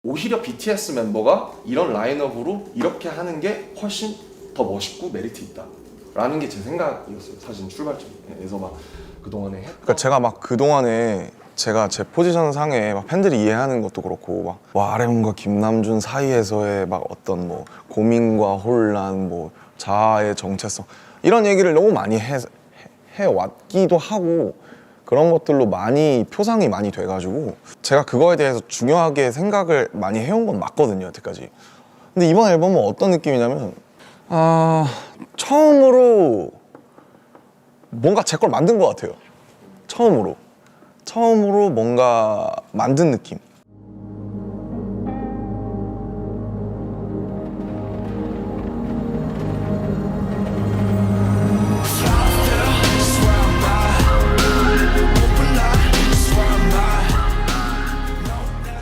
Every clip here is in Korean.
오히려 BTS 멤버가 이런 라인업으로 이렇게 하는 게 훨씬 더 멋있고 메리트 있다 라는 게 제 생각이었어요. 사실 출발점에서 막 그동안에 그러니까 제가 막 그동안에 제가 제 포지션 상에 막 팬들이 이해하는 것도 그렇고 막 RM과 김남준 사이에서의 막 어떤 뭐 고민과 혼란, 뭐 자아의 정체성 이런 얘기를 너무 많이 해왔기도 하고 그런 것들로 많이 표상이 많이 돼가지고 제가 그거에 대해서 중요하게 생각을 많이 해온 건 맞거든요, 여태까지. 근데 이번 앨범은 어떤 느낌이냐면 처음으로 뭔가 제 걸 만든 것 같아요. 처음으로 뭔가 만든 느낌.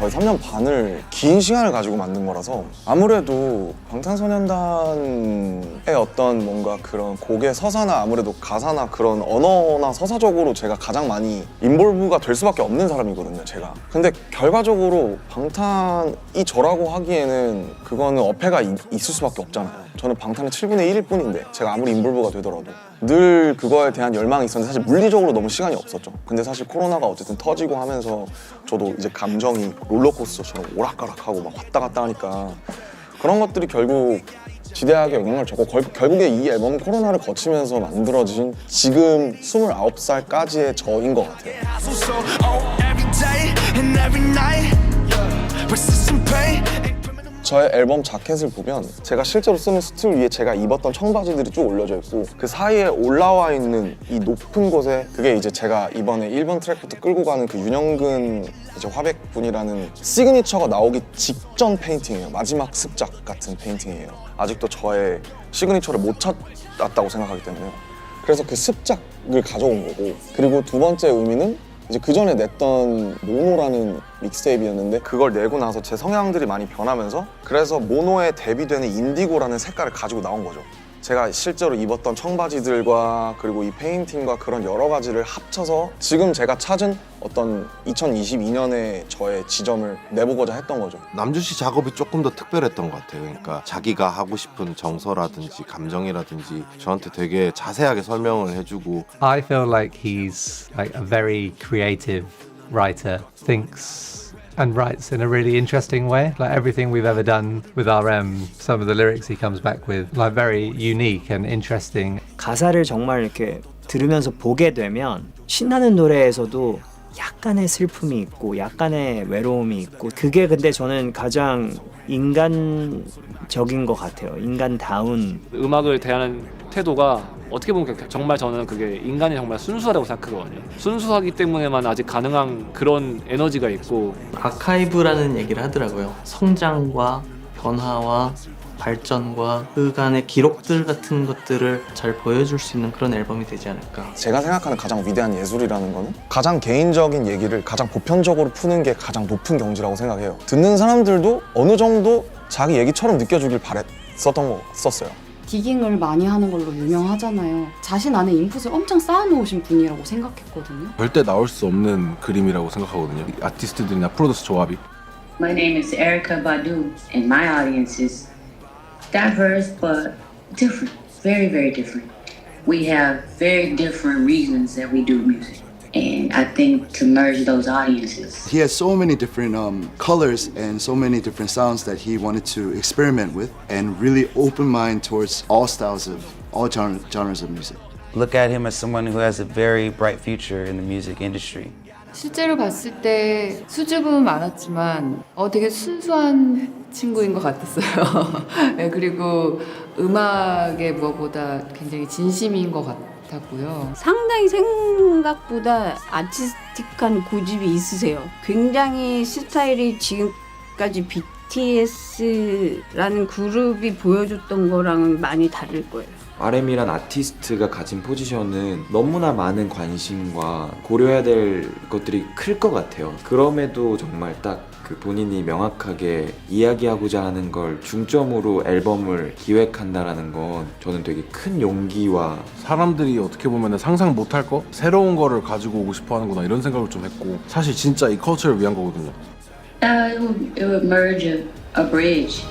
거의 3년 반을 긴 시간을 가지고 만든 거라서 아무래도 방탄소년단의 어떤 뭔가 그런 곡의 서사나 아무래도 가사나 그런 언어나 서사적으로 제가 가장 많이 인볼브가 될 수밖에 없는 사람이거든요, 제가. 근데 결과적으로 방탄이 저라고 하기에는 그거는 어폐가 있을 수밖에 없잖아요. 저는 방탄의 7분의 1일 뿐인데 제가 아무리 인볼브가 되더라도 늘 그거에 대한 열망이 있었는데 사실 물리적으로 너무 시간이 없었죠. 근데 사실 코로나가 어쨌든 터지고 하면서 저도 이제 감정이 롤러코스터처럼 오락가락하고 막 왔다 갔다 하니까 그런 것들이 결국 지대하게 영향을 줬고 결국에 이 앨범은 코로나를 거치면서 만들어진 지금 29살까지의 저인 것 같아요. 저의 앨범 자켓을 보면 제가 실제로 쓰는 스틸 위에 제가 입었던 청바지들이 쭉 올려져 있고 그 사이에 올라와 있는 이 높은 곳에 그게 이제 제가 이번에 1번 트랙부터 끌고 가는 그 윤영근 이제 화백분이라는 시그니처가 나오기 직전 페인팅이에요. 마지막 습작 같은 페인팅이에요. 아직도 저의 시그니처를 못 찾았다고 생각하기 때문에 그래서 그 습작을 가져온 거고 그리고 두 번째 의미는 이제 그 전에 냈던 모노라는 믹스테이프였는데 그걸 내고 나서 제 성향들이 많이 변하면서 그래서 모노에 대비되는 인디고라는 색깔을 가지고 나온 거죠. 제가 실제로 입었던 청바지들과 그리고 이 페인팅과 그런 여러 가지를 합쳐서 지금 제가 찾은 어떤 2022년의 저의 지점을 내보고자 했던 거죠. 남준 씨 작업이 조금 더 특별했던 것 같아요. 그러니까 자기가 하고 싶은 정서라든지 감정이라든지 저한테 되게 자세하게 설명을 해주고 I feel like he's like a very creative writer, thinks and writes in a really interesting way. Like everything we've ever done with RM, some of the lyrics he comes back with, like very unique and interesting. 가사를 정말 이렇게 들으면서 보게 되면 신나는 노래에서도 약간의 슬픔이 있고 약간의 외로움이 있고 그게 근데 저는 가장 인간적인 것 같아요. 인간다운 음악을 대하는 태도가 어떻게 보면 정말 저는 그게 인간이 정말 순수하다고 생각하거든요. 순수하기 때문에만 아직 가능한 그런 에너지가 있고 아카이브라는 얘기를 하더라고요. 성장과 변화와 발전과 그간의 기록들 같은 것들을 잘 보여줄 수 있는 그런 앨범이 되지 않을까. 제가 생각하는 가장 위대한 예술이라는 거는 가장 개인적인 얘기를 가장 보편적으로 푸는 게 가장 높은 경지라고 생각해요. 듣는 사람들도 어느 정도 자기 얘기처럼 느껴주길 바랬었어요. 디깅을 많이 하는 걸로 유명하잖아요. 자신 안에 인풋을 엄청 쌓아놓으신 분이라고 생각했거든요. 절대 나올 수 없는 그림이라고 생각하거든요. 아티스트들이나 프로듀서 조합이. My name is Erica Badu, and my audience is diverse but different, very, very different. We have very different reasons that we do music. And I think to merge those audiences. He has so many different colors and so many different sounds that he wanted to experiment with and really open mind towards all styles of all genres of music. Look at him as someone who has a very bright future in the music industry. 실제로 봤을 때 수줍음은 많았지만 되게 순수한 친구인 것 같았어요. 네, 그리고 음악에 무엇보다 굉장히 진심인 것 같았고요. 상당히 생각보다 아티스틱한 고집이 있으세요. 굉장히 스타일이 지금까지 BTS라는 그룹이 보여줬던 거랑은 많이 다를 거예요. RM이란 아티스트가 가진 포지션은 너무나 많은 관심과 고려해야 될 것들이 클 것 같아요. 그럼에도 정말 딱 그 본인이 명확하게 이야기하고자 하는 걸 중점으로 앨범을 기획한다라는 건 저는 되게 큰 용기와 사람들이 어떻게 보면 상상 못할 거? 새로운 거를 가지고 오고 싶어 하는구나 이런 생각을 좀 했고 사실 진짜 이 컬처를 위한 거거든요. It would merge a bridge.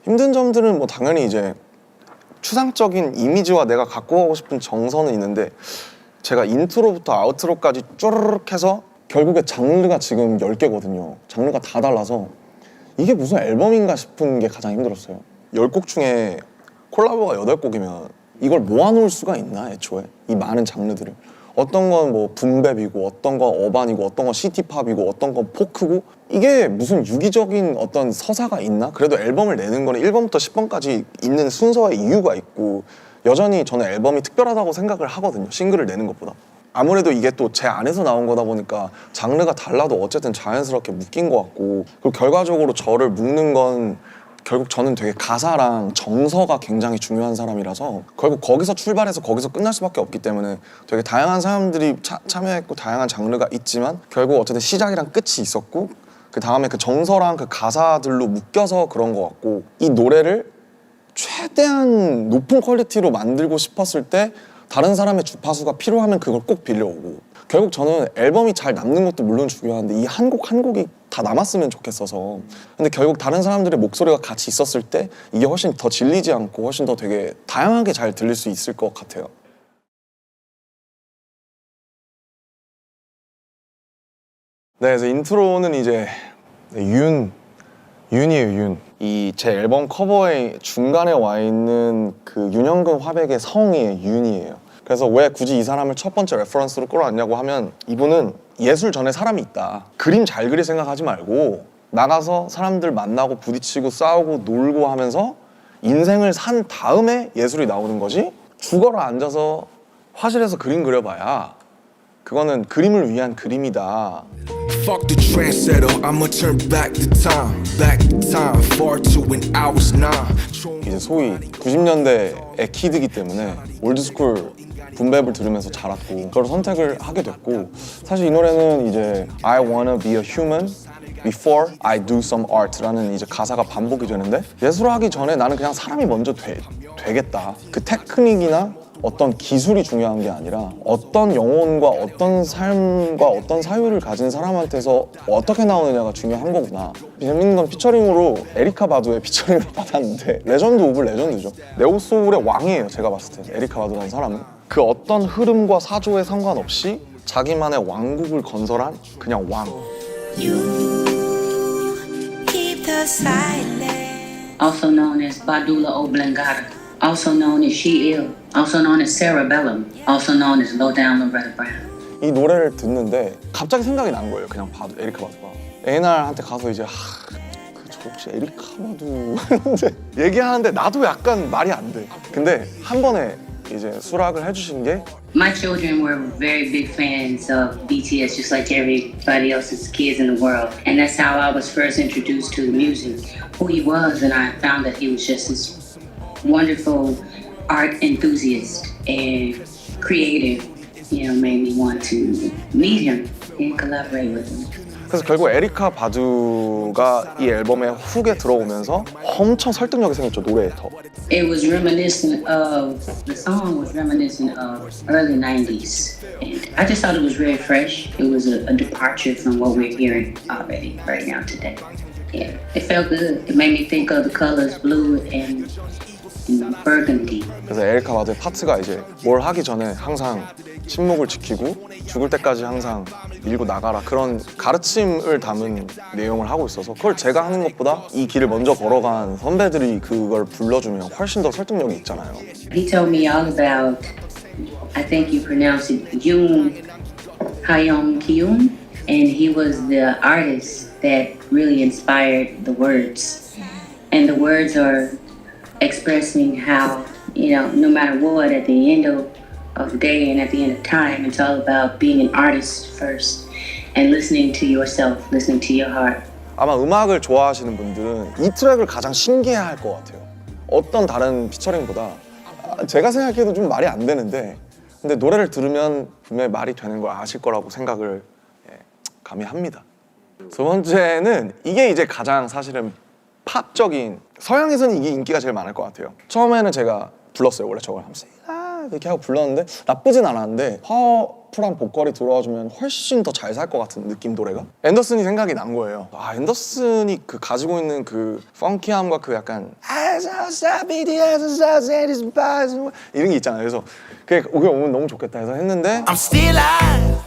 힘든 점들은 뭐 당연히 이제 추상적인 이미지와 내가 갖고 가고 싶은 정서는 있는데 제가 인트로부터 아우트로까지 쪼르륵 해서 결국에 장르가 지금 10개거든요. 장르가 다 달라서 이게 무슨 앨범인가 싶은 게 가장 힘들었어요. 10곡 중에 콜라보가 8곡이면 이걸 모아놓을 수가 있나 애초에? 이 많은 장르들을. 어떤 건 뭐 붐랩이고 어떤 건 어반이고 어떤 건 시티팝이고 어떤 건 포크고 이게 무슨 유기적인 어떤 서사가 있나? 그래도 앨범을 내는 거는 1번부터 10번까지 있는 순서의 이유가 있고 여전히 저는 앨범이 특별하다고 생각을 하거든요. 싱글을 내는 것보다. 아무래도 이게 또 제 안에서 나온 거다 보니까 장르가 달라도 어쨌든 자연스럽게 묶인 것 같고 그리고 결과적으로 저를 묶는 건 결국 저는 되게 가사랑 정서가 굉장히 중요한 사람이라서 결국 거기서 출발해서 거기서 끝날 수밖에 없기 때문에 되게 다양한 사람들이 참여했고 다양한 장르가 있지만 결국 어쨌든 시작이랑 끝이 있었고 그 다음에 그 정서랑 그 가사들로 묶여서 그런 것 같고 이 노래를 최대한 높은 퀄리티로 만들고 싶었을 때 다른 사람의 주파수가 필요하면 그걸 꼭 빌려오고 결국 저는 앨범이 잘 남는 것도 물론 중요한데 이 한 곡 한 곡이 다 남았으면 좋겠어서 근데 결국 다른 사람들의 목소리가 같이 있었을 때 이게 훨씬 더 질리지 않고 훨씬 더 되게 다양하게 잘 들릴 수 있을 것 같아요. 네, 그래서 인트로는 이제 윤이에요, 윤. 이 제 앨범 커버에 중간에 와 있는 그 윤형근 화백의 성이 윤이에요. 그래서 왜 굳이 이 사람을 첫 번째 레퍼런스로 끌어왔냐고 하면 이분은 예술 전에 사람이 있다. 그림 잘 그릴 생각하지 말고 나가서 사람들 만나고 부딪히고 싸우고 놀고 하면서 인생을 산 다음에 예술이 나오는 거지 죽어라 앉아서 화실에서 그림 그려봐야 그거는 그림을 위한 그림이다. Fuck the trendsetter, I'ma turn back the time far to when I was 9. 이제 소위 90년대의 키드기 때문에 올드스쿨 붐랩을 들으면서 자랐고 그걸 선택을 하게 됐고 사실 이 노래는 이제 I wanna be a human before I do some art라는 이제 가사가 반복이 되는데 예술을 하기 전에 나는 그냥 사람이 먼저 되겠다. 그 테크닉이나 어떤 기술이 중요한 게 아니라 어떤 영혼과 어떤 삶과 어떤 사유를 가진 사람한테서 어떻게 나오느냐가 중요한 거구나. 재밌는 건 피처링으로 에리카 바두의 피처링을 받았는데 레전드 오브 레전드죠. 네오소울의 왕이에요. 제가 봤을 때 에리카 바두라는 사람은 그 어떤 흐름과 사조에 상관없이 자기만의 왕국을 건설한 그냥 왕. Also known as Badula Oblongata, also known as She Ill, also known as Cerebellum, also known as Low Down Loretta Brown. 이 노래를 듣는데 갑자기 생각이 난 거예요. 그냥 에리카 바두가. 에날한테 가서 이제 저 혹시 에리카 바두 이런데 얘기하는데 나도 약간 말이 안 돼. 근데 한 번에 이제 수락을 해주신 게 My children were very big fans of BTS, just like everybody else's kids in the world. And that's how I was first introduced to the music, who he was, and I found that he was just this wonderful art enthusiast and creative, made me want to meet him and collaborate with him. 그래서 결국 에리카 바두가 이 앨범의 훅에 들어오면서 엄청 설득력이 생겼죠, 노래에 더. It was reminiscent of, the song was reminiscent of early 90s. And I just thought it was very fresh. It was a departure from what we're hearing already right now today. Yeah, it felt good. It made me think of the colors blue and burgundy. 그래서 에리카 바두의 파트가 이제 뭘 하기 전에 항상 침묵을 지키고 죽을 때까지 항상 밀고 나가라 그런 가르침을 담은 내용을 하고 있어서 그걸 제가 하는 것보다 이 길을 먼저 걸어간 선배들이 그걸 불러주면 훨씬 더 설득력이 있잖아요. He told me all about, I think you pronounce it Yoon Hayoung Kyun, and he was the artist that really inspired the words. And the words are expressing how, no matter what, at the end of the day and at the end of time, it's all about being an artist first and listening to yourself, listening to your heart. 아마 음악을 좋아하시는 분들은 이 트랙을 가장 신기해할 것 같아요. 어떤 다른 피처링보다 제가 생각해도 좀 말이 안 되는데 근데 노래를 들으면 분명히 말이 되는 걸 아실 거라고 생각을 감히 합니다. 두 번째는 이게 이제 가장 사실은 팝적인 서양에서는 이게 인기가 제일 많을 것 같아요. 처음에는 제가 불렀어요. 원래 저걸 하면서 이렇게 하고 불렀는데 나쁘진 않았는데 파워풀한 보컬이 들어와주면 훨씬 더 잘 살 것 같은 느낌 노래가 앤더슨이 생각이 난 거예요. 아 앤더슨이 그 가지고 있는 그 펑키함과 그 약간 이런 게 있잖아요. 그래서 그게 오면 너무 좋겠다 해서 했는데 I'm still alive.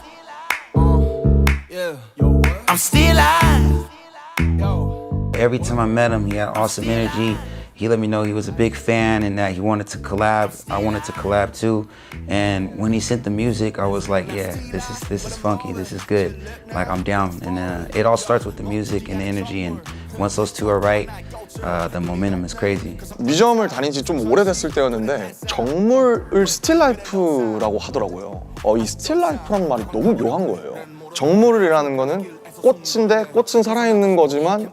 I'm still alive. Every time I met him, he had awesome energy. He let me know he was a big fan and that he wanted to collab. I wanted to collab too. And when he sent the music, I was like, yeah, this is funky. This is good. Like I'm down. And it all starts with the music and the energy. And once those two are right, the momentum is crazy. 뮤지엄을 다닌 지 좀 오래됐을 때였는데 정물을 스틸라이프라고 하더라고요. 이 스틸라이프라는 말이 너무 묘한 거예요. 정물이라는 거는 꽃인데 꽃은 살아있는 거지만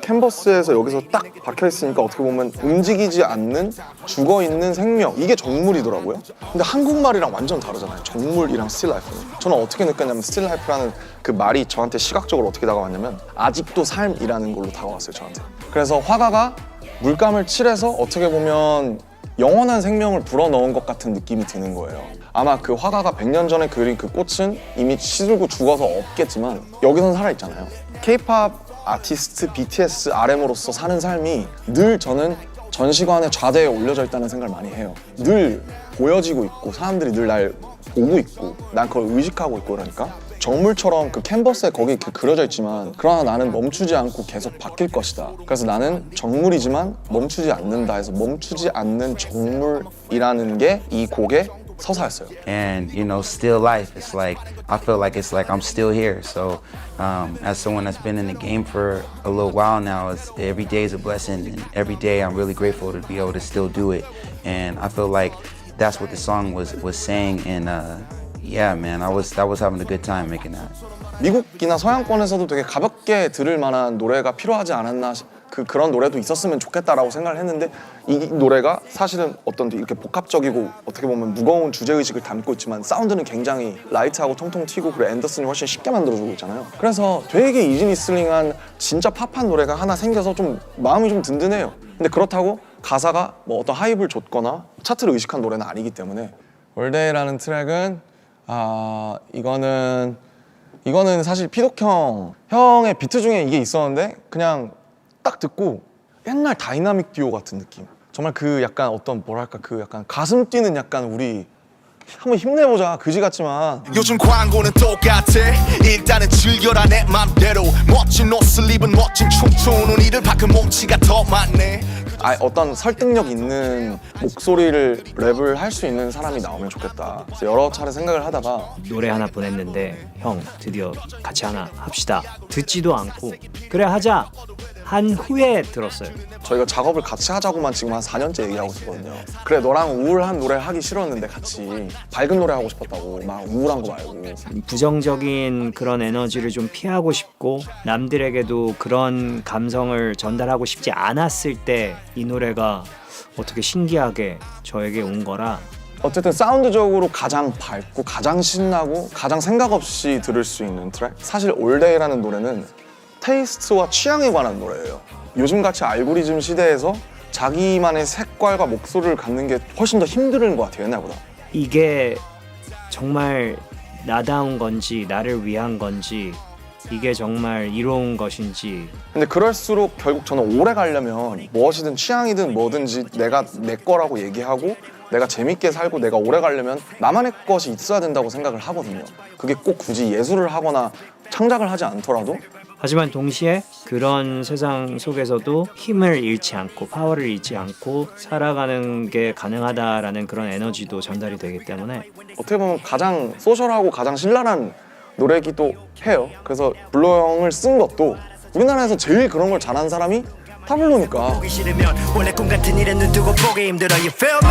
캔버스에서 여기서 딱 박혀있으니까 어떻게 보면 움직이지 않는 죽어있는 생명, 이게 정물이더라고요. 근데 한국말이랑 완전 다르잖아요. 정물이랑 스틸라이프는. 저는 어떻게 느꼈냐면 스틸라이프라는 그 말이 저한테 시각적으로 어떻게 다가왔냐면 아직도 삶이라는 걸로 다가왔어요, 저한테. 그래서 화가가 물감을 칠해서 어떻게 보면 영원한 생명을 불어넣은 것 같은 느낌이 드는 거예요. 아마 그 화가가 100년 전에 그린 그 꽃은 이미 시들고 죽어서 없겠지만 여기선 살아있잖아요. K-POP 아티스트 BTS RM으로서 사는 삶이 늘 저는 전시관의 좌대에 올려져 있다는 생각을 많이 해요. 늘 보여지고 있고 사람들이 늘 날 보고 있고 난 그걸 의식하고 있고 그러니까 정물처럼 그 캔버스에 거기 이렇게 그려져 있지만 그러나 나는 멈추지 않고 계속 바뀔 것이다. 그래서 나는 정물이지만 멈추지 않는다 해서 멈추지 않는 정물이라는 게 이 곡의 서사였어요. And you know, still life. It's like I feel like it's like I'm still here. So, as someone that's been in the game for a little while now, every day is a blessing, and every day I'm really grateful to be able to still do it. And I feel like that's what the song was saying. And yeah, man, I was having a good time making that. 미국이나 서양권에서도 되게 가볍게 들을 만한 노래가 필요하지 않았나 그런 노래도 있었으면 좋겠다라고 생각을 했는데 이 노래가 사실은 어떤 이렇게 복합적이고 어떻게 보면 무거운 주제의식을 담고 있지만 사운드는 굉장히 라이트하고 통통 튀고 그리고 앤더슨이 훨씬 쉽게 만들어주고 있잖아요. 그래서 되게 이지리스닝한 진짜 팝한 노래가 하나 생겨서 좀 마음이 좀 든든해요. 근데 그렇다고 가사가 뭐 어떤 하이브를 줬거나 차트를 의식한 노래는 아니기 때문에 올데이라는 트랙은 이거는 사실 피독 형의 비트 중에 이게 있었는데 그냥 딱 듣고 옛날 다이나믹 듀오 같은 느낌. 정말 그 약간 어떤 뭐랄까 그 약간 가슴 뛰는 약간 우리 한번 힘내보자 그지 같지만 요즘 광고는 똑같아. 일단은 즐겨라 내 맘대로. 멋진 옷을 입은 멋진 춤추는 이들 밖은 몸치가 더 많네. 어떤 설득력 있는 목소리를 랩을 할 수 있는 사람이 나오면 좋겠다. 그래서 여러 차례 생각을 하다가 노래 하나 보냈는데 형 드디어 같이 하나 합시다. 듣지도 않고 그래 하자 한 후에 들었어요. 저희가 작업을 같이 하자고만 지금 한 4년째 얘기하고 있거든요. 그래 너랑 우울한 노래 하기 싫었는데 같이 밝은 노래 하고 싶었다고 막 우울한 거 말고 부정적인 그런 에너지를 좀 피하고 싶고 남들에게도 그런 감성을 전달하고 싶지 않았을 때 이 노래가 어떻게 신기하게 저에게 온 거라 어쨌든 사운드적으로 가장 밝고 가장 신나고 가장 생각 없이 들을 수 있는 트랙. 사실 올데이라는 노래는 테이스트와 취향에 관한 노래예요. 요즘같이 알고리즘 시대에서 자기만의 색깔과 목소리를 갖는 게 훨씬 더 힘든 것 같아요, 옛날보다. 이게 정말 나다운 건지 나를 위한 건지 이게 정말 이로운 것인지. 근데 그럴수록 결국 저는 오래 가려면 무엇이든 취향이든 뭐든지 내가 내 거라고 얘기하고 내가 재밌게 살고 내가 오래 가려면 나만의 것이 있어야 된다고 생각을 하거든요. 그게 꼭 굳이 예술을 하거나 창작을 하지 않더라도. 하지만 동시에 그런 세상 속에서도 힘을 잃지 않고 파워를 잃지 않고 살아가는 게 가능하다라는 그런 에너지도 전달이 되기 때문에 어떻게 보면 가장 소셜하고 가장 신랄한 노래기도 해요. 그래서 블로 형을 쓴 것도 우리나라에서 제일 그런 걸 잘하는 사람이 타블로니까. 보기 싫으면 원래 꿈 같은 일에 눈 뜨고 보기 힘들어 you feel me?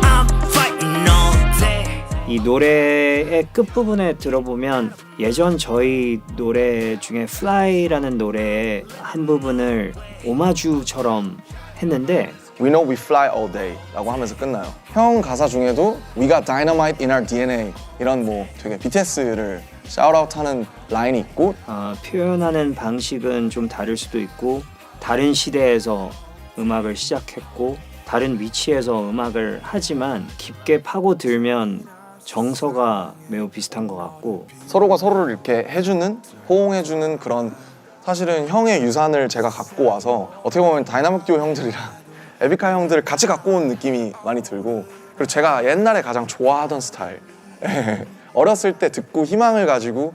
I'm fighting all day. 이 노래의 끝부분에 들어보면 예전 저희 노래 중에 Fly라는 노래의 한 부분을 오마주처럼 했는데 We know we fly all day 라고 하면서 끝나요. 형 가사 중에도 We got dynamite in our DNA 이런 뭐 되게 BTS를 샤웃아웃하는 라인이 있고 표현하는 방식은 좀 다를 수도 있고 다른 시대에서 음악을 시작했고 다른 위치에서 음악을 하지만 깊게 파고들면 정서가 매우 비슷한 것 같고 서로가 서로를 이렇게 해주는, 호응해주는 그런, 사실은 형의 유산을 제가 갖고 와서 어떻게 보면 다이나믹 듀오 형들이랑 에픽하이 형들을 같이 갖고 온 느낌이 많이 들고, 그리고 제가 옛날에 가장 좋아하던 스타일 어렸을 때 듣고 희망을 가지고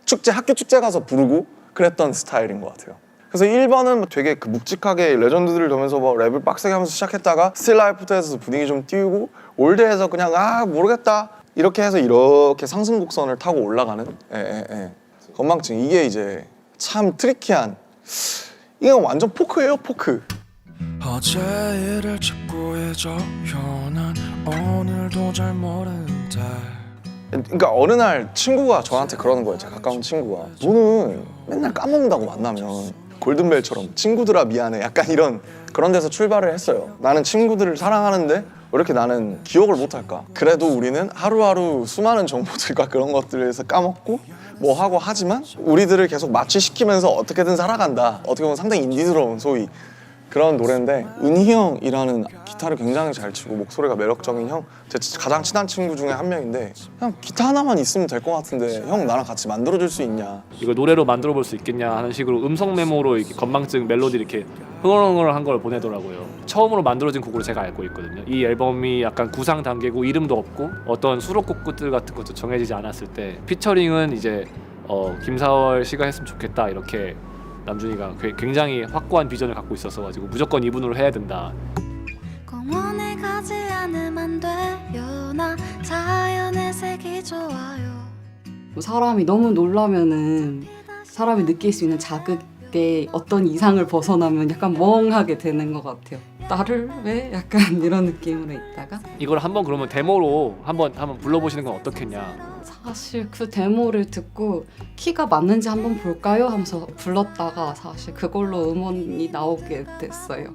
축제, 학교 축제 가서 부르고 그랬던 스타일인 것 같아요. 그래서 1번은 되게 그 묵직하게 레전드들을 보면서 뭐 랩을 빡세게 하면서 시작했다가 스틸 라이프부터 분위기 좀 띄우고, 올드에서 그냥 모르겠다 이렇게 해서 이렇게 상승 곡선을 타고 올라가는 건망증. 이게 이제 참 트리키한, 이게 완전 포크예요, 포크. 어제 일을 찾고 잊어요. 난 오늘도 잘 모르는데. 그러니까 어느 날 친구가 저한테 그러는 거예요. 제 가까운 친구가, 너는 맨날 까먹는다고 만나면. 골든벨처럼 친구들아 미안해, 약간 이런 그런 데서 출발을 했어요. 나는 친구들을 사랑하는데 왜 이렇게 나는 기억을 못할까? 그래도 우리는 하루하루 수많은 정보들과 그런 것들에서 까먹고 뭐 하고 하지만 우리들을 계속 마취시키면서 어떻게든 살아간다. 어떻게 보면 상당히 인디스러운 소위 그런 노래인데, 은희 형이라는 기타를 굉장히 잘 치고 목소리가 매력적인 형, 제 가장 친한 친구 중에 한 명인데, 그냥 기타 하나만 있으면 될 것 같은데 형 나랑 같이 만들어줄 수 있냐, 이걸 노래로 만들어 볼 수 있겠냐 하는 식으로 음성 메모로 이렇게 건망증 멜로디 이렇게 흥얼흥얼한 걸 보내더라고요. 처음으로 만들어진 곡으로 제가 알고 있거든요. 이 앨범이 약간 구상 단계고 이름도 없고 어떤 수록곡들 같은 것도 정해지지 않았을 때 피처링은 이제 김사월 씨가 했으면 좋겠다, 이렇게 남준이가 굉장히 확고한 비전을 갖고 있어서 가지고 무조건 이분으로 해야 된다. 공원에 가지 않으면 안 돼요. 나 자연의 색이 좋아요. 사람이 너무 놀라면은 사람이 느낄 수 있는 자극의 어떤 이상을 벗어나면 약간 멍하게 되는 것 같아요. 나를 왜? 약간 이런 느낌으로 있다가 이걸 한번 그러면 데모로 한번 불러보시는 건 어떻겠냐. 사실 그 데모를 듣고 키가 맞는지 한번 볼까요? 하면서 불렀다가 사실 그걸로 음원이 나오게 됐어요.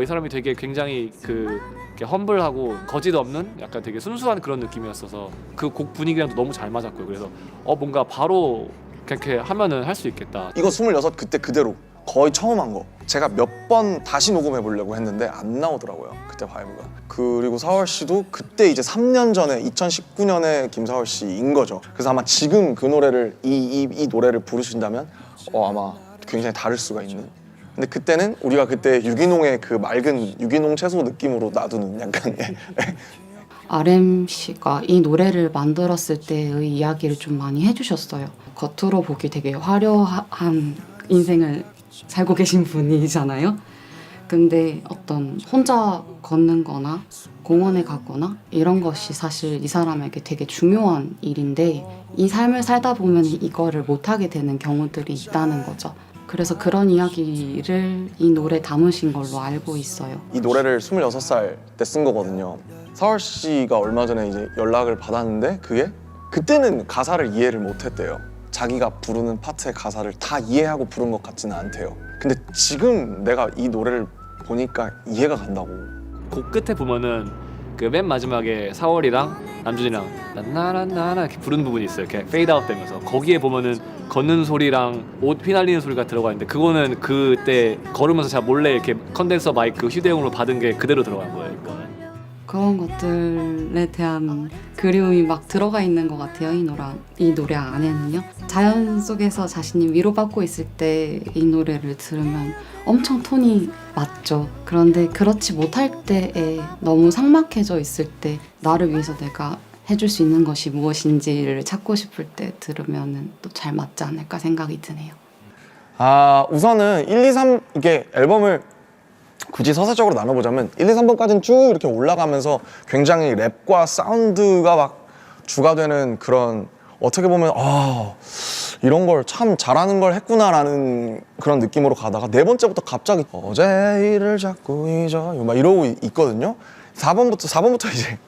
이 사람이 되게 굉장히 이렇게 험블하고 거짓 없는 약간 되게 순수한 그런 느낌이었어서 그 곡 분위기랑도 너무 잘 맞았고요. 그래서 뭔가 바로 그렇게 하면은 할 수 있겠다. 이거 26 그때 그대로 거의 처음 한 거. 제가 몇 번 다시 녹음해 보려고 했는데 안 나오더라고요, 그때 바이브가. 그리고 사월 씨도 그때 이제 3년 전에 2019년에 김사월 씨인 거죠. 그래서 아마 지금 그 노래를 이 노래를 부르신다면 아마 굉장히 다를 수가 있는. 근데 그때는 우리가 그때 유기농의 그 맑은 유기농 채소 느낌으로 놔두는 약간 RM 씨가 이 노래를 만들었을 때의 이야기를 좀 많이 해주셨어요. 겉으로 보기 되게 화려한 인생을 살고 계신 분이잖아요. 근데 어떤 혼자 걷는 거나 공원에 가거나 이런 것이 사실 이 사람에게 되게 중요한 일인데, 이 삶을 살다 보면 이거를 못하게 되는 경우들이 있다는 거죠. 그래서 그런 이야기를 이 노래에 담으신 걸로 알고 있어요. 이 노래를 26살 때 쓴 거거든요. 사월 씨가 얼마 전에 이제 연락을 받았는데, 그때는 가사를 이해를 못했대요. 자기가 부르는 파트의 가사를 다 이해하고 부른 것 같지는 않대요. 근데 지금 내가 이 노래를 보니까 이해가 간다고. 곡 끝에 보면은 그 맨 마지막에 사월이랑 남준이랑 나나나나 이렇게 부르는 부분이 있어요. 이렇게 페이드 아웃 되면서 거기에 보면은 걷는 소리랑 옷 휘날리는 소리가 들어가 있는데, 그거는 그때 걸으면서 제가 몰래 이렇게 컨덴서 마이크 휴대용으로 받은 게 그대로 들어간 거예요. 그런 것들에 대한 그리움이 막 들어가 있는 것 같아요. 이 노래 안에는요. 자연 속에서 자신이 위로받고 있을 때 이 노래를 들으면 엄청 톤이 맞죠. 그런데 그렇지 못할 때에 너무 삭막해져 있을 때 나를 위해서 내가 해줄 수 있는 것이 무엇인지를 찾고 싶을 때 들으면 또 잘 맞지 않을까 생각이 드네요. 우선은 1, 2, 3 이게 앨범을 굳이 서사적으로 나눠보자면 1, 2, 3번까지는 쭉 이렇게 올라가면서 굉장히 랩과 사운드가 막 주가 되는 그런, 어떻게 보면 이런 걸 참 잘하는 걸 했구나라는 그런 느낌으로 가다가 네 번째부터 갑자기 어제 일을 자꾸 잊어요 막 이러고 있거든요. 4번부터 이제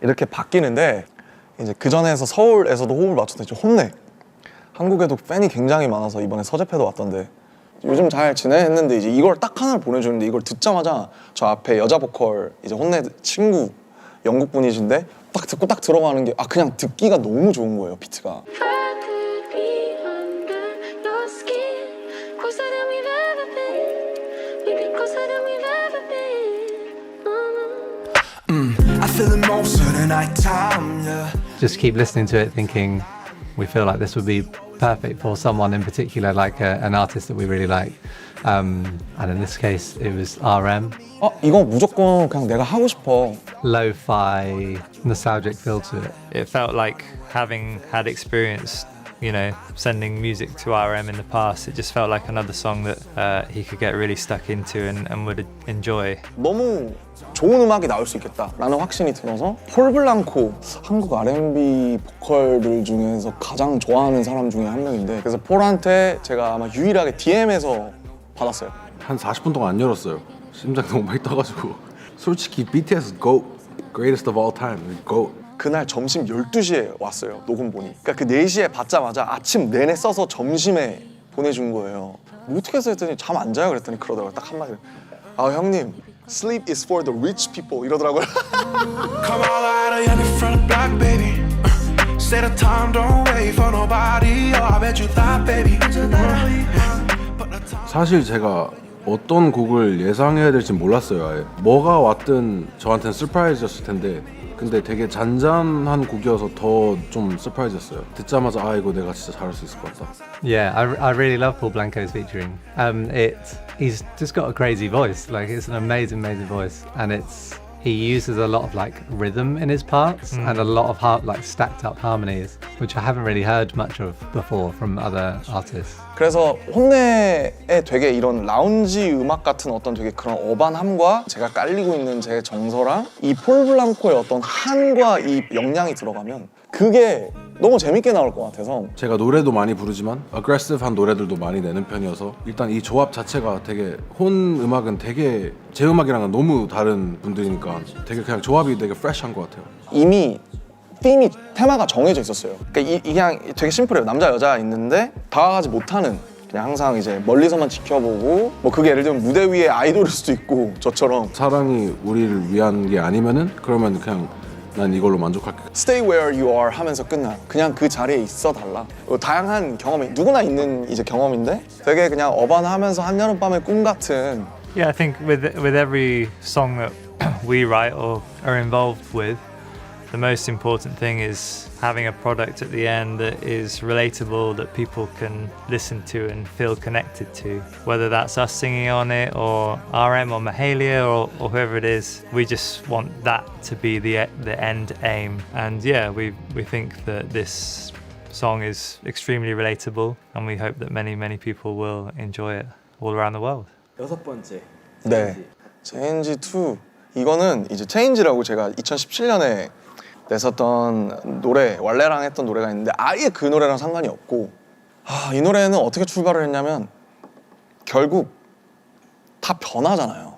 이렇게 바뀌는데, 이제 그 전에서 서울에서도 호흡을 맞췄던 이제 혼내. 한국에도 팬이 굉장히 많아서 이번에 서재패도 왔던데 요즘 잘 지내 했는데, 이제 이걸 딱 하나를 보내주는데 이걸 듣자마자 저 앞에 여자 보컬 이제 혼내 친구 영국 분이신데 딱 듣고 딱 들어가는 게 그냥 듣기가 너무 좋은 거예요, 비트가. feeling most of the night time, yeah. Just keep listening to it, thinking we feel like this would be perfect for someone in particular, like an artist that we really like. And in this case, it was RM. 이거 무조건 그냥 내가 하고 싶어. Lo-fi, nostalgic feel to it. It felt like having had experienced, you know, sending music to RM in the past, it just felt like another song that he could get really stuck into and would enjoy. 너무 좋은 음악이 나올 수 있겠다라는 확신이 들어서 폴 블랑코, 한국 R&B 보컬들 중에서 가장 좋아하는 사람 중에 한 명인데, 그래서 폴한테 제가 아마 유일하게 DM에서 받았어요. 한 40분 동안 안 열었어요. 심장 너무 많이 떠가지고. 솔직히 BTS GOAT, greatest of all time, GOAT. 그날 점심 12시에 왔어요, 녹음본이. 그러니까 그 4시에 받자마자 아침 내내 써서 점심에 보내준 거예요. 뭐 어떻게 해서 했더니 잠 안 자요 그랬더니 그러더라고요. 딱 한마디로. 아 형님, sleep is for the rich people 이러더라고요. Come all out of your front block, baby. Set a time, don't wait for nobody. Oh, I bet you thought, baby. 사실 제가 어떤 곡을 예상해야 될지 몰랐어요. 아예. 뭐가 왔든 저한테는 서프라이즈였을 텐데, 근데 되게 잔잔한 곡이어서 더 좀 서프라이즈였어요. 듣자마자 아 이거 내가 진짜 잘할 수 있을 것 같다. Yeah, I really love Paul Blanco's featuring. He's just got a crazy voice. Like it's an amazing voice, and he uses a lot of like rhythm in his parts and a lot of like stacked up harmonies, which I haven't really heard much of before from other artists. 그래서 혼내에 되게 이런 라운지 음악 같은 어떤 되게 그런 어반함과 제가 깔리고 있는 제 정서랑 이 폴 블랑코의 어떤 한과 이 영향이 들어가면 그게 너무 재밌게 나올 것 같아서. 제가 노래도 많이 부르지만 어그레시브한 노래들도 많이 내는 편이어서 일단 이 조합 자체가 되게 혼 음악은 되게 제 음악이랑은 너무 다른 분들이니까 되게 그냥 조합이 되게 프레시한 것 같아요. 이미 테마가 정해져 있었어요. 그러니까 이게 그냥 되게 심플해요. 남자 여자 있는데 다가가지 못하는, 그냥 항상 이제 멀리서만 지켜보고, 뭐 그게 예를 들면 무대 위에 아이돌일 수도 있고 저처럼 사랑이 우리를 위한 게 아니면은 그러면 그냥 난 이걸로 만족할게. Stay where you are 하면서 끝나. 그냥 그 자리에 있어 달라. 다양한 경험이 누구나 있는 이제 경험인데 되게 그냥 어반하면서 한여름밤의 꿈 같은. Yeah, I think with every song that we write or are involved with, the most important thing is having a product at the end that is relatable, that people can listen to and feel connected to. Whether that's us singing on it or RM or Mahalia or whoever it is, we just want that to be the end aim. And yeah, we think that this song is extremely relatable, and we hope that many people will enjoy it all around the world. 6번째. 네. Change 2. 이거는 이제 Change라고 제가 2017년에 냈었던 노래, 왈레랑 했던 노래가 있는데 아예 그 노래랑 상관이 없고, 이 노래는 어떻게 출발을 했냐면 결국 다 변하잖아요.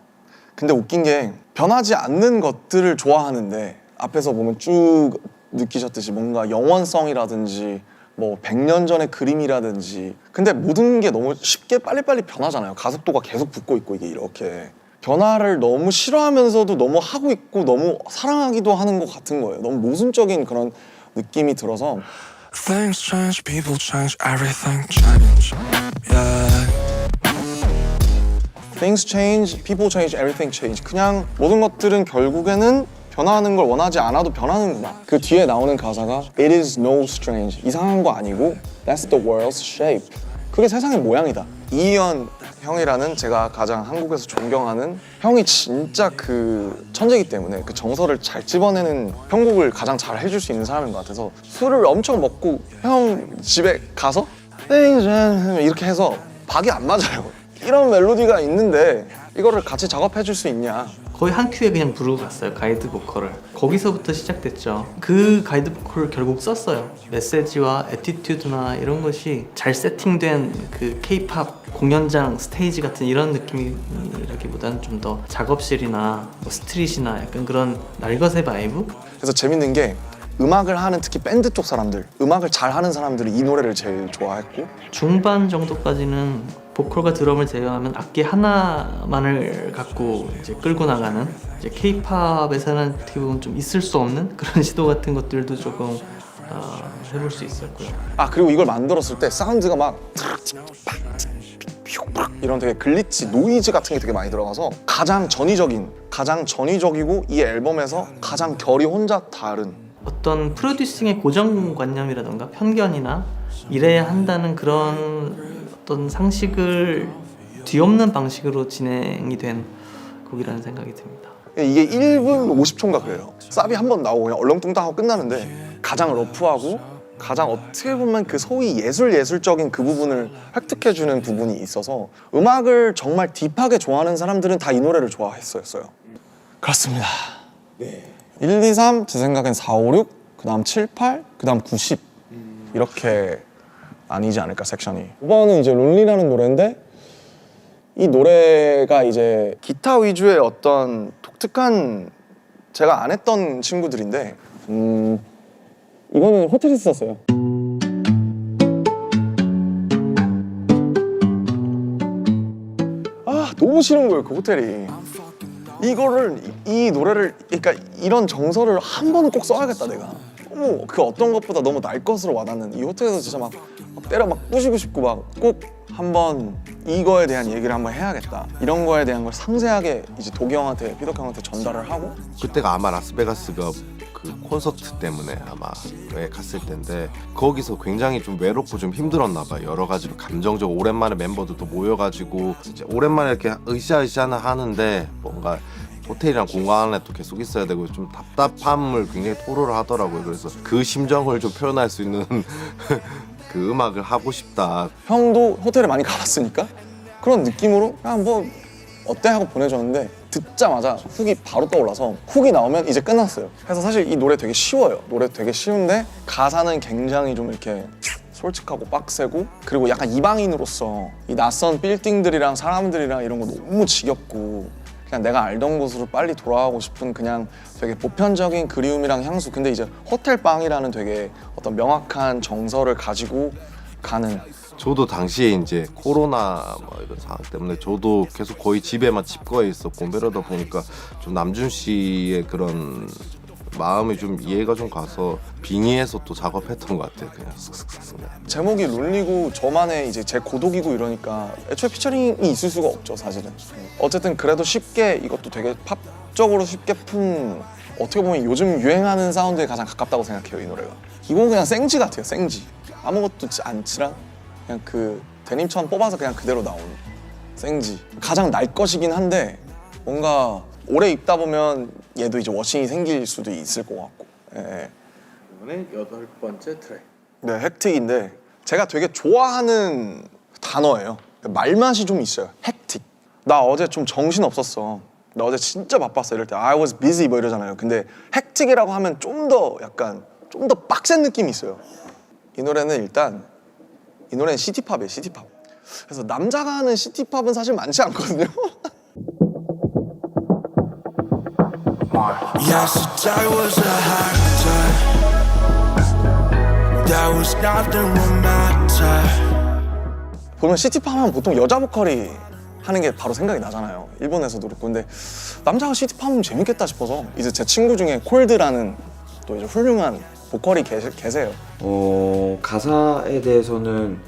근데 웃긴 게 변하지 않는 것들을 좋아하는데 앞에서 보면 쭉 느끼셨듯이 뭔가 영원성이라든지 뭐 100년 전의 그림이라든지, 근데 모든 게 너무 쉽게 빨리빨리 변하잖아요. 가속도가 계속 붙고 있고 이게 이렇게 변화를 너무 싫어하면서도 너무 하고 있고 너무 사랑하기도 하는 것 같은 거예요. 너무 모순적인 그런 느낌이 들어서. Things change, people change, everything change. Yeah. Things change, people change, everything change. 그냥 모든 것들은 결국에는 변화하는 걸 원하지 않아도 변하는구나. 그 뒤에 나오는 가사가 It is no strange. 이상한 거 아니고 That's the world's shape. 그게 세상의 모양이다. 이희연 형이라는 제가 가장 한국에서 존경하는 형이 진짜 그 천재이기 때문에 그 정서를 잘 집어내는 편곡을 가장 잘 해줄 수 있는 사람인 것 같아서 술을 엄청 먹고 형 집에 가서 이렇게 해서 박이 안 맞아요. 이런 멜로디가 있는데 이거를 같이 작업해 줄 수 있냐. 거의 한 큐에 그냥 부르고 갔어요, 가이드 보컬을. 거기서부터 시작됐죠. 그 가이드 보컬을 결국 썼어요. 메시지와 애티튜드나 이런 것이 잘 세팅된 그 K-팝 공연장 스테이지 같은 이런 느낌이라기보다는 좀 더 작업실이나 뭐 스트릿이나 약간 그런 날것의 바이브? 그래서 재밌는 게 음악을 하는 특히 밴드 쪽 사람들, 음악을 잘하는 사람들이 이 노래를 제일 좋아했고, 중반 정도까지는 보컬과 드럼을 제외하면 악기 하나만을 갖고 이제 끌고 나가는, 이제 K-팝에서는 어떻게 보면 좀 있을 수 없는 그런 시도 같은 것들도 조금 해볼 수 있었고요. 아 그리고 이걸 만들었을 때 사운드가 막 이런 되게 글리치, 노이즈 같은 게 되게 많이 들어가서 가장 전위적이고 이 앨범에서 가장 결이 혼자 다른 어떤 프로듀싱의 고정관념이라던가 편견이나 이래야 한다는 그런 어떤 상식을 뒤엎는 방식으로 진행이 된 곡이라는 생각이 듭니다. 이게 1분 50초인가 그래요. 쌉이 한 번 나오고 그냥 얼렁뚱땅하고 끝나는데 가장 러프하고 가장 어떻게 보면 그 소위 예술적인 그 부분을 획득해주는 부분이 있어서 음악을 정말 딥하게 좋아하는 사람들은 다 이 노래를 좋아했어요. 그렇습니다. 네. 1, 2, 3, 제 생각엔 4, 5, 6, 그 다음 7, 8, 그 다음 9, 10 이렇게 아니지 않을까 섹션이. 5번은 이제 론리라는 노래인데 이 노래가 이제 기타 위주의 어떤 독특한 제가 안 했던 친구들인데 이거는 호텔에서 썼어요. 아 너무 싫은 거예요 그 호텔이. 이 노래를 그러니까 이런 정서를 한 번은 꼭 써야겠다 내가. 너무 그 어떤 것보다 너무 날 것으로 와닿는 이 호텔에서 진짜 막 때려 막 부시고 싶고 막 꼭 한번 이거에 대한 얘기를 한번 해야겠다. 이런 거에 대한 걸 상세하게 이제 도기 형한테 피덕 형한테 전달을 하고. 그때가 아마 라스베가스가 그 콘서트 때문에 아마 왜 갔을 텐데 거기서 굉장히 좀 외롭고 좀 힘들었나 봐요. 여러 가지로 감정적으로 오랜만에 멤버들도 모여가지고 진짜 오랜만에 이렇게 으쌰으쌰 하는데 뭔가 호텔이랑 공간 안에 또 계속 있어야 되고 좀 답답함을 굉장히 토로를 하더라고요. 그래서 그 심정을 좀 표현할 수 있는 그 음악을 하고 싶다. 형도 호텔에 많이 가봤으니까 그런 느낌으로 그냥 뭐 어때 하고 보내줬는데 듣자마자 훅이 바로 떠올라서 훅이 나오면 이제 끝났어요. 그래서 사실 이 노래 되게 쉬워요. 노래 되게 쉬운데 가사는 굉장히 좀 이렇게 솔직하고 빡세고 그리고 약간 이방인으로서 이 낯선 빌딩들이랑 사람들이랑 이런 거 너무 지겹고 그냥 내가 알던 곳으로 빨리 돌아가고 싶은 그냥 되게 보편적인 그리움이랑 향수. 근데 이제 호텔방이라는 되게 어떤 명확한 정서를 가지고 가는. 저도 당시에 이제 코로나 뭐 이런 상황 때문에 저도 계속 거의 집에만 집거해 있었고 이러다 보니까 좀 남준 씨의 그런 마음이 좀 이해가 좀 가서 빙의해서 또 작업했던 것 같아요. 그냥 쓱쓱쓱쓱. 제목이 론리고 저만의 이제 제 고독이고 이러니까 애초에 피처링이 있을 수가 없죠 사실은. 어쨌든 그래도 쉽게 이것도 되게 팝적으로 쉽게 푼 어떻게 보면 요즘 유행하는 사운드에 가장 가깝다고 생각해요 이 노래가. 이건 그냥 생지 같아요 생지. 아무것도 안 칠한 그냥 그 데님천 뽑아서 그냥 그대로 나온 생지. 가장 날 것이긴 한데 뭔가 오래 입다 보면 얘도 이제 워싱이 생길 수도 있을 것 같고. 예. 이번에 8번째 트랙. 네, 헥틱인데 제가 되게 좋아하는 단어예요. 말맛이 좀 있어요. 헥틱. 나 어제 좀 정신 없었어. 나 어제 진짜 바빴어. 이럴 때 I was busy 뭐 이러잖아요. 근데 헥틱이라고 하면 좀 더 약간 좀 더 빡센 느낌이 있어요. 이 노래는 일단 이 노래는 시티팝이에요. 시티팝. 그래서 남자가 하는 시티팝은 사실 많지 않거든요. Yesterday was a hot day. There was nothing romantic. 보면 시티팝 하면 보통 여자 보컬이 하는 게 바로 생각이 나잖아요. 일본에서도 그렇고. 근데 남자가 시티팝 하면 재밌겠다 싶어서 이제 제 친구 중에 콜드라는 또 이제 훌륭한 보컬이 계세요. 가사에 대해서는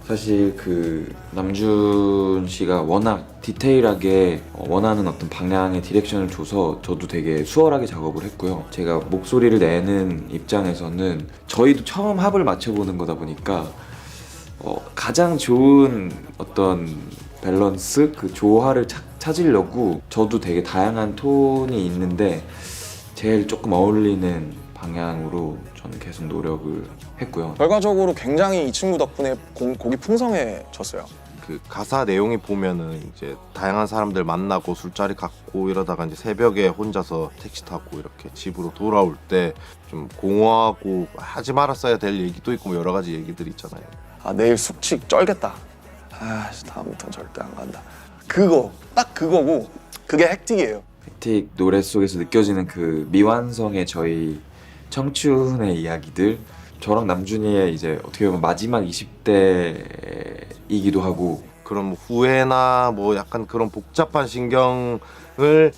사실 그 남준 씨가 워낙 디테일하게 원하는 어떤 방향의 디렉션을 줘서 저도 되게 수월하게 작업을 했고요. 제가 목소리를 내는 입장에서는 저희도 처음 합을 맞춰보는 거다 보니까 가장 좋은 어떤 밸런스, 그 조화를 찾으려고 저도 되게 다양한 톤이 있는데 제일 조금 어울리는 방향으로 저는 계속 노력을 했고요. 결과적으로 굉장히 이 친구 덕분에 곡이 풍성해졌어요. 그 가사 내용이 보면은 이제 다양한 사람들 만나고 술자리 갖고 이러다가 이제 새벽에 혼자서 택시 타고 이렇게 집으로 돌아올 때 좀 공허하고 하지 말았어야 될 얘기도 있고 뭐 여러 가지 얘기들이 있잖아요. 아 내일 숙취 쩔겠다. 아 다음부터는 절대 안 간다. 그거 딱 그거고 그게 헥틱이에요. 헥틱 노래 속에서 느껴지는 그 미완성의 저희 청춘의 이야기들, 저랑 남준이의 이제 어떻게 보면 마지막 20대이기도 하고 그런 뭐 후회나 뭐 약간 그런 복잡한 신경을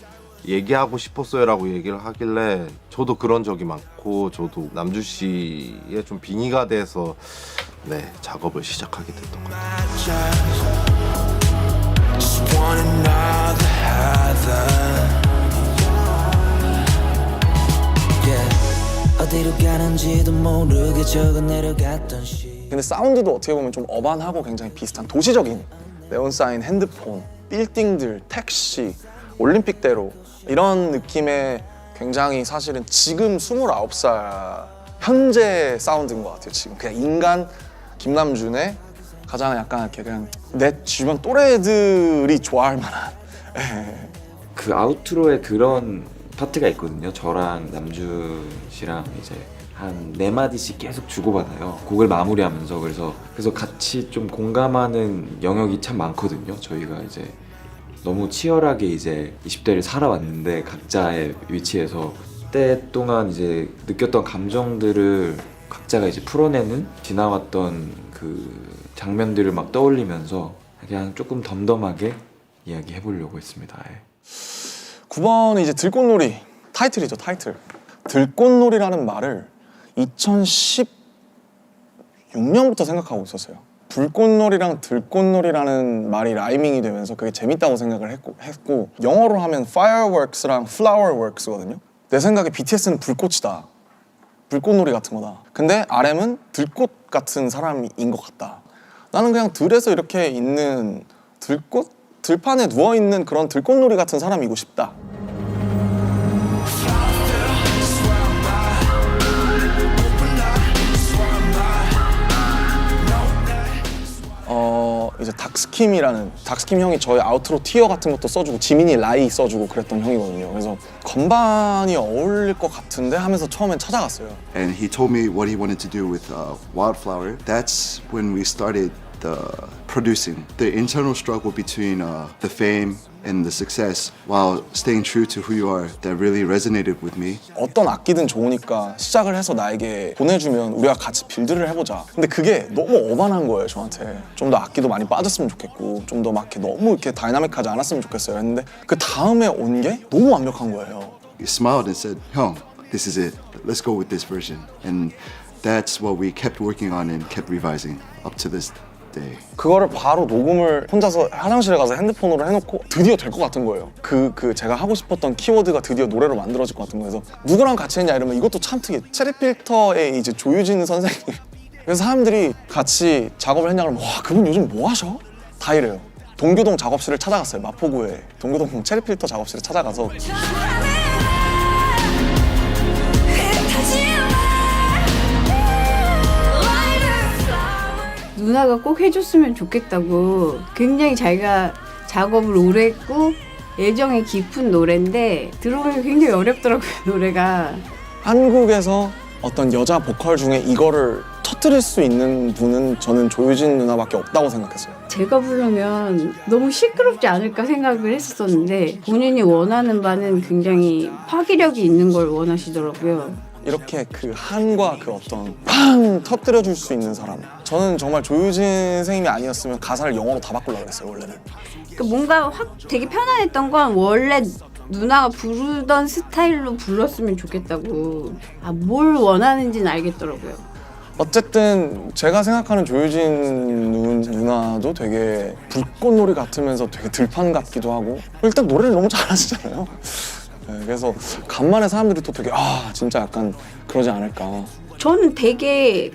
얘기하고 싶었어요라고 얘기를 하길래 저도 그런 적이 많고 저도 남주 씨의 좀 빙의가 돼서 네 작업을 시작하게 됐던 것 같아요. 어디로 가는지도 모르게 적어 내려갔던 시. 근데 사운드도 어떻게 보면 좀 어반하고 굉장히 비슷한 도시적인 네온사인, 핸드폰, 빌딩들, 택시, 올림픽대로 이런 느낌의 굉장히 사실은 지금 29살 현재 사운드인 것 같아요. 지금 그냥 인간 김남준의 가장 약간 이렇게 그냥 내 주변 또래들이 좋아할 만한 그 아우트로에 그런 파트가 있거든요. 저랑 남준 씨랑 이제 한 4마디씩 계속 주고받아요. 곡을 마무리하면서 그래서 같이 좀 공감하는 영역이 참 많거든요. 저희가 이제 너무 치열하게 이제 20대를 살아왔는데 각자의 위치에서 그때 동안 이제 느꼈던 감정들을 각자가 이제 풀어내는 지나왔던 그 장면들을 막 떠올리면서 그냥 조금 덤덤하게 이야기해 보려고 했습니다. 9번이 이제 들꽃놀이 타이틀이죠. 타이틀. 들꽃놀이라는 말을 2016년부터 생각하고 있었어요. 불꽃놀이랑 들꽃놀이라는 말이 라이밍이 되면서 그게 재밌다고 생각을 했고 영어로 하면 fireworks랑 flowerworks거든요. 내 생각에 BTS는 불꽃이다. 불꽃놀이 같은 거다. 근데 RM은 들꽃 같은 사람인 것 같다. 나는 그냥 들에서 이렇게 있는 들꽃? 들판에 누워있는 그런 들꽃놀이 같은 사람이고 싶다. 이제 닥스킴 형이 저희 아우트로 티어 같은 것도 써주고 지민이 라이 써주고 그랬던 형이거든요. 그래서 건반이 어울릴 것 같은데 하면서 처음엔 찾아갔어요. And he told me what he wanted to do with Wildflower. That's when we started producing. The internal struggle between the fame and the success while staying true to who you are, that really resonated with me. 어떤 악기든 좋으니까 시작을 해서 나에게 보내주면 우리가 같이 빌드를 해보자. 근데 그게 너무 어반한 거예요, 저한테. 좀 더 악기도 많이 빠졌으면 좋겠고 좀 더 막 이렇게 너무 이렇게 다이나믹하지 않았으면 좋겠어요 했는데 그 다음에 온 게 너무 완벽한 거예요. He smiled and said, "형, this is it. Let's go with this version." And that's what we kept working on and kept revising up to this day. 그거를 바로 녹음을 혼자서 화장실에 가서 핸드폰으로 해놓고 드디어 될 것 같은 거예요. 그 제가 하고 싶었던 키워드가 드디어 노래로 만들어질 것 같은 거여서 누구랑 같이 했냐 이러면 이것도 참 특이해. 체리필터의 이제 조유진 선생님. 그래서 사람들이 같이 작업을 했냐 그러면 와 그분 요즘 뭐 하셔? 다 이래요. 동교동 작업실을 찾아갔어요. 마포구에 동교동 체리필터 작업실을 찾아가서 누나가 꼭 해줬으면 좋겠다고 굉장히 자기가 작업을 오래 했고 애정이 깊은 노래인데 들어보면 굉장히 어렵더라고요. 노래가 한국에서 어떤 여자 보컬 중에 이거를 터뜨릴 수 있는 분은 저는 조유진 누나밖에 없다고 생각했어요. 제가 부르면 너무 시끄럽지 않을까 생각을 했었는데 본인이 원하는 바는 굉장히 파괴력이 있는 걸 원하시더라고요. 이렇게 그 한과 그 어떤 팡 터뜨려줄 수 있는 사람. 저는 정말 조유진 선생님이 아니었으면 가사를 영어로 다 바꾸려고 그랬어요, 원래는. 그러니까 뭔가 확 되게 편안했던 건 원래 누나가 부르던 스타일로 불렀으면 좋겠다고. 뭘 원하는지는 알겠더라고요. 어쨌든 제가 생각하는 조유진 누나도 되게 불꽃놀이 같으면서 되게 들판 같기도 하고 일단 노래를 너무 잘하시잖아요. 네, 그래서 간만에 사람들이 또 되게 진짜 약간 그러지 않을까. 저는 되게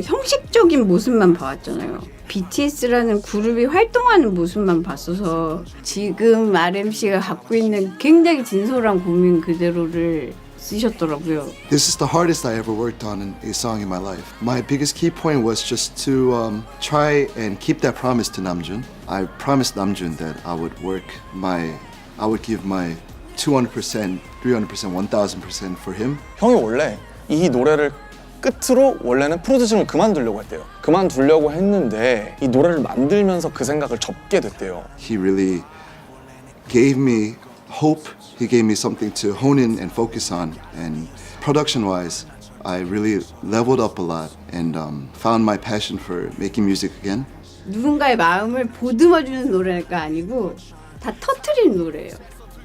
형식적인 모습만 봐왔잖아요. BTS라는 그룹이 활동하는 모습만 봤어서 지금 RMC가 갖고 있는 굉장히 진솔한 고민 그대로를 쓰셨더라고요. This is the hardest I ever worked on a song in my life. My biggest key point was just to try and keep that promise to Namjoon. I promised Namjoon that I would give my 200%, 300%, 1000% for him. 형이 원래 이 노래를 끝으로 원래는 프로듀싱을 그만두려고 했대요. 그만두려고 했는데 이 노래를 만들면서 그 생각을 접게 됐대요. He really gave me hope. He gave me something to hone in and focus on. And production-wise, I really leveled up a lot and found my passion for making music again. 누군가의 마음을 보듬어주는 노래가 아니고 다 터트리는 노래예요.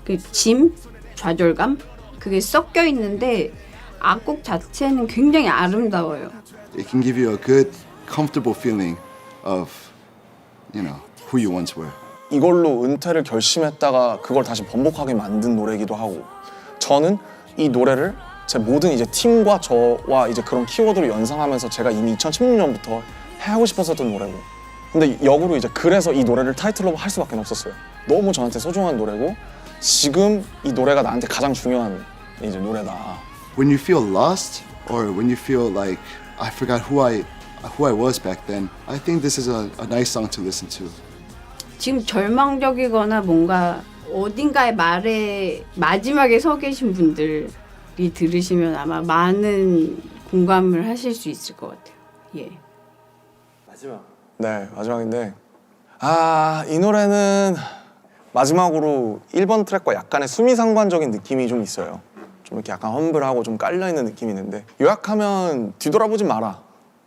그 짐, 좌절감 그게 섞여 있는데 악곡 자체는 굉장히 아름다워요. It can give you a good, comfortable feeling of, you know, who you once were. 이걸로 은퇴를 결심했다가 그걸 다시 번복하게 만든 노래이기도 하고 저는 이 노래를 제 모든 이제 팀과 저와 이제 그런 키워드를 연상하면서 제가 이미 2016년부터 하고 싶었었던 노래고 근데 역으로 이제 그래서 이 노래를 타이틀로 할 수밖에 없었어요. 너무 저한테 소중한 노래고 지금 이 노래가 나한테 가장 중요한 이제 노래다. When you feel lost or when you feel like I forgot who I was back then, I think this is a nice song to listen to. 지금 절망적이거나 뭔가 어딘가의 말에 마지막에 서 계신 분들이 들으시면 아마 많은 공감을 하실 수 있을 것 같아요. 예. 마지막. 네, 마지막인데 이 노래는 마지막으로 1번 트랙과 약간의 수미상관적인 느낌이 좀 있어요. 좀 이렇게 약간 험블하고 좀 깔려있는 느낌이 있는데 요약하면 뒤돌아보지 마라.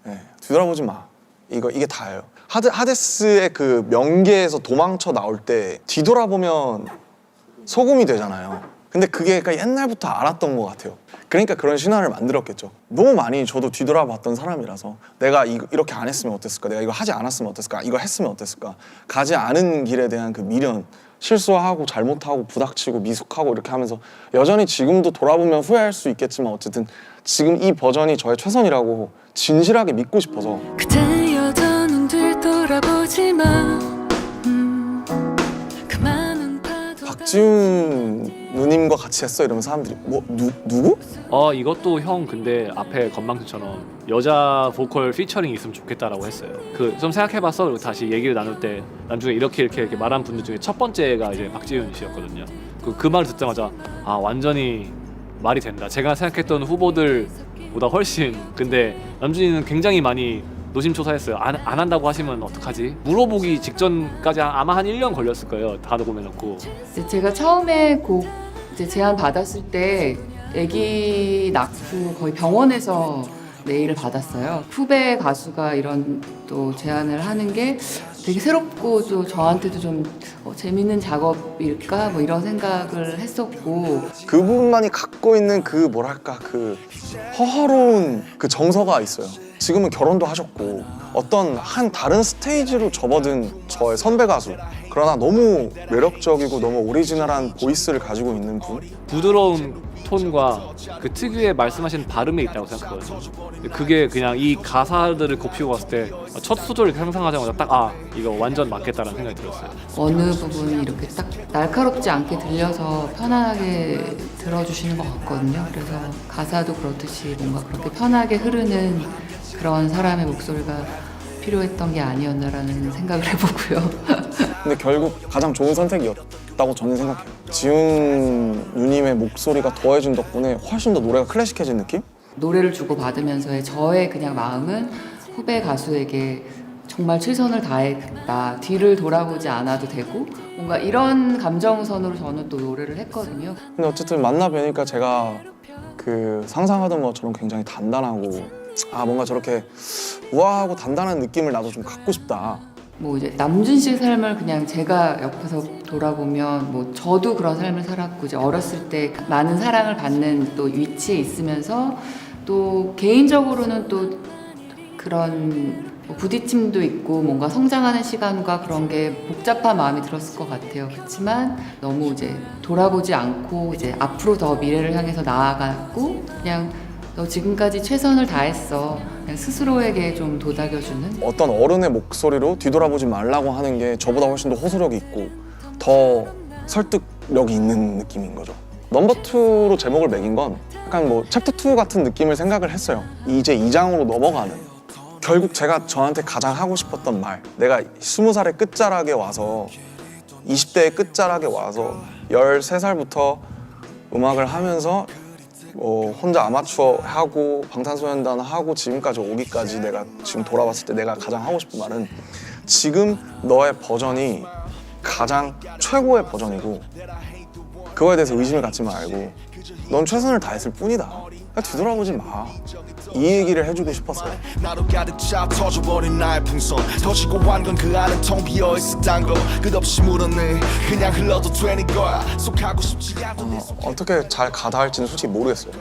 네, 뒤돌아보지 마. 이게 다예요. 하데스의 그 명계에서 도망쳐 나올 때 뒤돌아보면 소금이 되잖아요. 근데 그게 그러니까 옛날부터 알았던 것 같아요. 그러니까 그런 신화를 만들었겠죠. 너무 많이 저도 뒤돌아봤던 사람이라서 내가 이렇게 안 했으면 어땠을까? 내가 이거 하지 않았으면 어땠을까? 이거 했으면 어땠을까? 가지 않은 길에 대한 그 미련, 실수하고 잘못하고 부닥치고 미숙하고 이렇게 하면서 여전히 지금도 돌아보면 후회할 수 있겠지만 어쨌든 지금 이 버전이 저의 최선이라고 진실하게 믿고 싶어서 그대 여전히 뒤돌아보지 마. 박지훈 누님과 같이 했어 이러면 사람들이 뭐 누구? 이것도 형 근데 앞에 건망증처럼 여자 보컬 피처링 있으면 좋겠다라고 했어요. 그 좀 생각해봤어. 그리고 다시 얘기를 나눌 때 나중에 이렇게 말한 분들 중에 첫 번째가 이제 박지훈 씨였거든요. 그 말을 듣자마자 완전히 말이 된다. 제가 생각했던 후보들보다 훨씬. 근데 남준이는 굉장히 많이 노심초사했어요. 안 한다고 하시면 어떡하지? 물어보기 직전까지 아마 한 1년 걸렸을 거예요. 다 녹음해놓고. 제가 처음에 곡 이제 제안 받았을 때 아기 낳고 거의 병원에서 메일을 받았어요. 후배 가수가 이런 또 제안을 하는 게 되게 새롭고 또 저한테도 좀 재밌는 작업일까 뭐 이런 생각을 했었고 그분만이 갖고 있는 그 뭐랄까 그 허허로운 그 정서가 있어요. 지금은 결혼도 하셨고 어떤 한 다른 스테이지로 접어든 저의 선배 가수 그러나 너무 매력적이고 너무 오리지널한 보이스를 가지고 있는 분 부드러운 톤과 그 특유의 말씀하신 발음에 있다고 생각하거든요. 그게 그냥 이 가사들을 곱씹고 봤을 때 첫 소절을 상상하자마자 딱 이거 완전 맞겠다라는 생각이 들었어요. 어느 부분이 이렇게 딱 날카롭지 않게 들려서 편안하게 들어주시는 것 같거든요. 그래서 가사도 그렇듯이 뭔가 그렇게 편하게 흐르는 그런 사람의 목소리가 필요했던 게 아니었나라는 생각을 해보고요. 근데 결국 가장 좋은 선택이었다고 저는 생각해요. 지훈 누님의 목소리가 더해준 덕분에 훨씬 더 노래가 클래식해진 느낌? 노래를 주고받으면서의 저의 그냥 마음은 후배 가수에게 정말 최선을 다했다. 뒤를 돌아보지 않아도 되고 뭔가 이런 감정선으로 저는 또 노래를 했거든요. 근데 어쨌든 만나 뵈니까 제가 그 상상하던 것처럼 굉장히 단단하고 뭔가 저렇게 우아하고 단단한 느낌을 나도 좀 갖고 싶다. 뭐 이제 남준 씨의 삶을 그냥 제가 옆에서 돌아보면 뭐 저도 그런 삶을 살았고 이제 어렸을 때 많은 사랑을 받는 또 위치에 있으면서 또 개인적으로는 또 그런 뭐 부딪힘도 있고 뭔가 성장하는 시간과 그런 게 복잡한 마음이 들었을 것 같아요. 그렇지만 너무 이제 돌아보지 않고 이제 앞으로 더 미래를 향해서 나아갔고 그냥 너 지금까지 최선을 다했어. 그냥 스스로에게 좀 도닥여주는 어떤 어른의 목소리로 뒤돌아보지 말라고 하는 게 저보다 훨씬 더 호소력이 있고 더 설득력이 있는 느낌인 거죠. 넘버2로 제목을 매긴 건 약간 뭐 챕터 2 같은 느낌을 생각을 했어요. 이제 2장으로 넘어가는 결국 제가 저한테 가장 하고 싶었던 말 내가 20살의 끝자락에 와서 20대의 끝자락에 와서 13살부터 음악을 하면서 혼자 아마추어 하고 방탄소년단 하고 지금까지 오기까지 내가 지금 돌아봤을 때 내가 가장 하고 싶은 말은 지금 너의 버전이 가장 최고의 버전이고 그거에 대해서 의심을 갖지 말고 넌 최선을 다했을 뿐이다. 뒤돌아보지 마. 이 얘기를 해주고 싶었어요. 나로 가득 차 터져버린 나의 풍선 터지고 한 건 그 안은 텅 비어있었단 거 끝없이 물었네 그냥 흘러도 되는 거야 속하고 싶지 않던 어떻게 잘 가다할지는 솔직히 모르겠어요.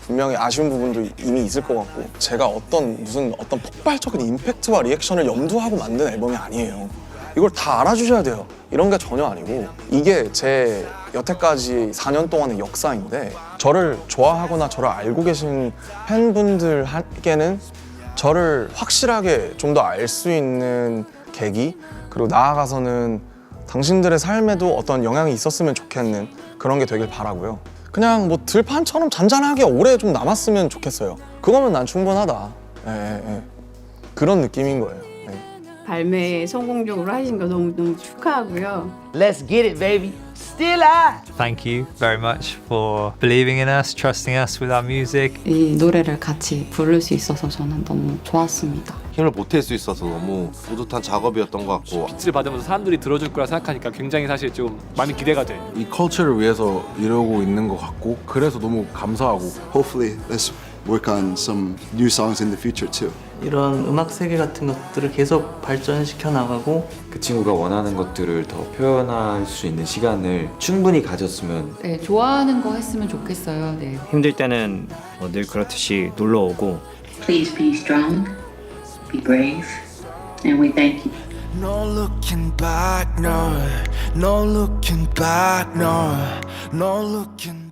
분명히 아쉬운 부분도 이미 있을 것 같고 제가 어떤 폭발적인 임팩트와 리액션을 염두하고 만든 앨범이 아니에요. 이걸 다 알아주셔야 돼요. 이런 게 전혀 아니고 이게 제 여태까지 4년 동안의 역사인데 저를 좋아하거나 저를 알고 계신 팬분들께는 저를 확실하게 좀 더 알 수 있는 계기 그리고 나아가서는 당신들의 삶에도 어떤 영향이 있었으면 좋겠는 그런 게 되길 바라고요. 그냥 뭐 들판처럼 잔잔하게 오래 좀 남았으면 좋겠어요. 그거면 난 충분하다. 그런 느낌인 거예요. 발매 성공적으로 하신 거 너무 축하하고요. Let's get it, baby. Still I. Thank you very much for believing in us, trusting us with our music. 이 노래를 같이 부를 수 있어서 저는 너무 좋았습니다. 힘을 보탤 수 있어서 너무 뿌듯한 작업이었던 것 같고 빛을 받으면서 사람들이 들어줄 거라 생각하니까 굉장히 사실 좀 많이 기대가 돼. 이 컬처를 위해서 이러고 있는 것 같고 그래서 너무 감사하고 Hopefully, let's work on some new songs in the future too. 이런 음악 세계 같은 것들을 계속 발전시켜 나가고 그 친구가 원하는 것들을 더 표현할 수 있는 시간을 충분히 가졌으면 네, 좋아하는 거 했으면 좋겠어요. 네. 힘들 때는 늘 그렇듯이 놀러 오고 Please be strong, be brave, and we thank you. No looking back, no. No looking back, no. No looking